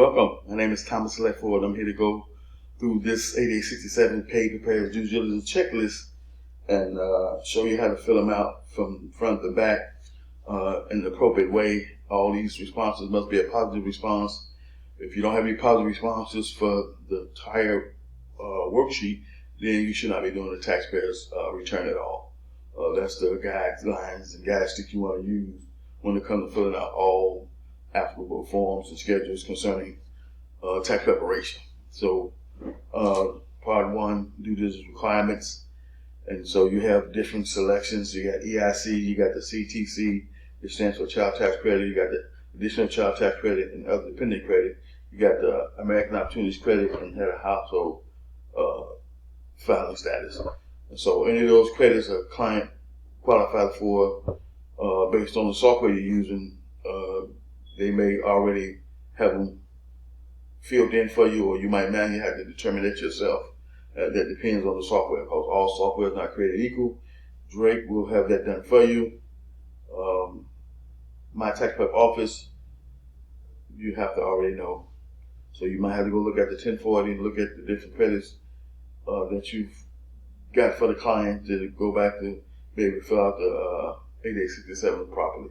Welcome. My name is Thomas LEDFORD. I'm here to go through this 8867 Pay Prepare Due Diligence checklist and show you how to fill them out from front to back in the appropriate way. All these responses must be a positive response. If you don't have any positive responses for the entire worksheet, then you should not be doing the taxpayer's return at all. That's the guidelines and guides you want to use when it comes to filling out all applicable forms and schedules concerning tax preparation. So part one, due diligence requirements. And so you have different selections. You got EIC, you got the CTC, which stands for Child Tax Credit, you got the Additional Child Tax Credit and Other Dependent Credit, you got the American Opportunities Credit and Head of Household filing status. And so any of those credits a client qualified for based on the software you're using, they may already have them filled in for you, or you might manually have to determine that yourself. That depends on the software, because all software is not created equal. Drake will have that done for you. My tax prep office, you have to already know. So you might have to go look at the 1040 and look at the different credits that you've got for the client to go back to be able to fill out the 8867 properly.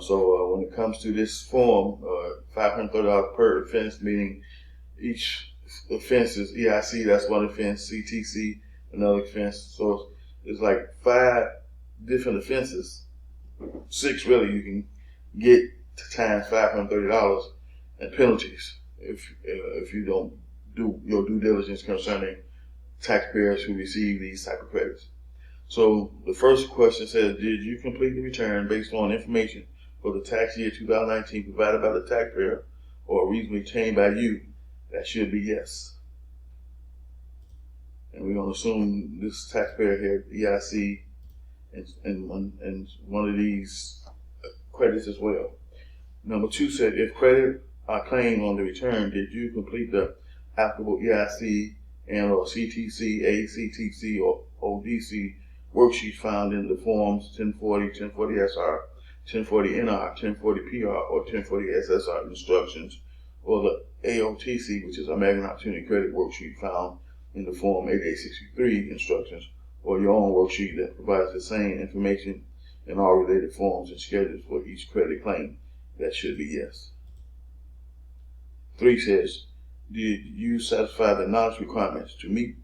So when it comes to this form, $530 per offense, meaning each offense is EIC, that's one offense, CTC, another offense. So it's like 5 different offenses, 6 really you can get to times $530 and penalties if you don't do your due diligence concerning taxpayers who receive these type of credits. So the first question says, did you complete the return based on information for the tax year 2019 provided by the taxpayer or reasonably obtained by you? That should be yes. And we're going to assume this taxpayer here, EIC, and one of these credits as well. Number 2 said, if credit are claimed on the return, did you complete the applicable EIC and or CTC, ACTC, or ODC worksheets found in the forms 1040, 1040SR, 1040NR, 1040PR, or 1040SSR instructions, or the AOTC, which is American Opportunity Credit worksheet found in the form 8863 instructions, or your own worksheet that provides the same information in all related forms and schedules for each credit claim. That should be yes. 3 says, did you satisfy the knowledge requirements? To meet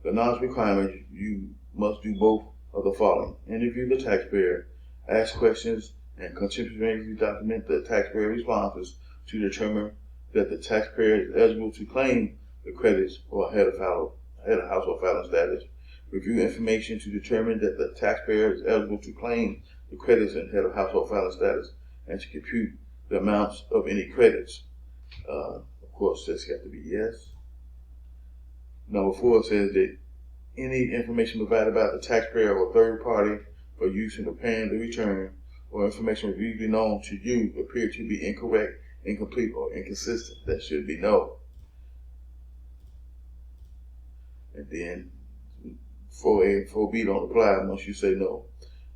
the knowledge requirements, you must do both of the following: interview the taxpayer, ask questions, and contemporaneously document the taxpayer responses to determine that the taxpayer is eligible to claim the credits or head of household filing status. Review information to determine that the taxpayer is eligible to claim the credits and head of household filing status, and to compute the amounts of any credits. Of course, this has to be yes. Number 4 says that any information provided by the taxpayer or third party for use in preparing the return, or information reasonably known to you appear to be incorrect, incomplete, or inconsistent. That should be no. And then 4A and 4B don't apply unless you say no.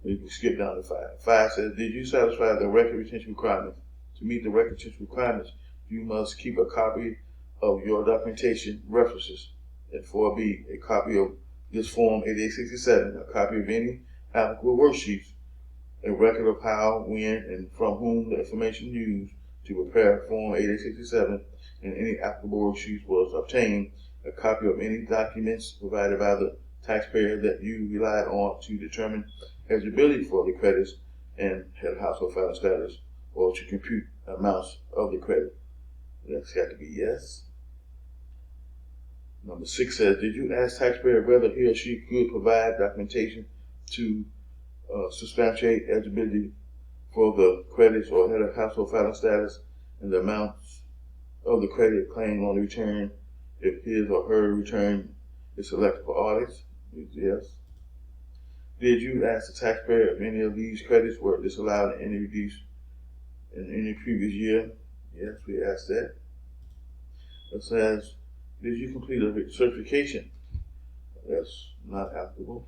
You can skip down to 5. 5 says, did you satisfy the record retention requirements? To meet the record retention requirements, you must keep a copy of your documentation references. And 4B, a copy of this form 8867, a copy of any applicable worksheets, a record of how, when, and from whom the information used to prepare form 8867 and any applicable worksheets was obtained, a copy of any documents provided by the taxpayer that you relied on to determine eligibility for the credits and head of household filing status, or to compute amounts of the credit. That's got to be yes. Number 6 says, did you ask taxpayer whether he or she could provide documentation to substantiate eligibility for the credits or head of household filing status and the amounts of the credit claimed on the return if his or her return is selected for audits? Yes. Did you ask the taxpayer if any of these credits were disallowed in any previous year? Yes, we asked that. It says, did you complete a certification? That's not applicable.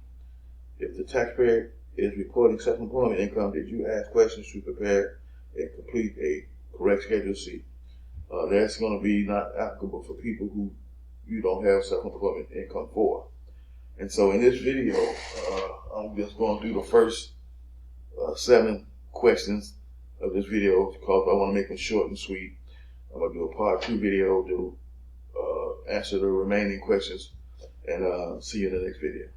If the taxpayer is reporting self-employment income, did you ask questions to prepare and complete a correct Schedule C? That's going to be not applicable for people who you don't have self-employment income for. And so in this video, I'm just going to do the first 7 questions of this video because I want to make them short and sweet. I'm going to do a part 2 video to answer the remaining questions, and see you in the next video.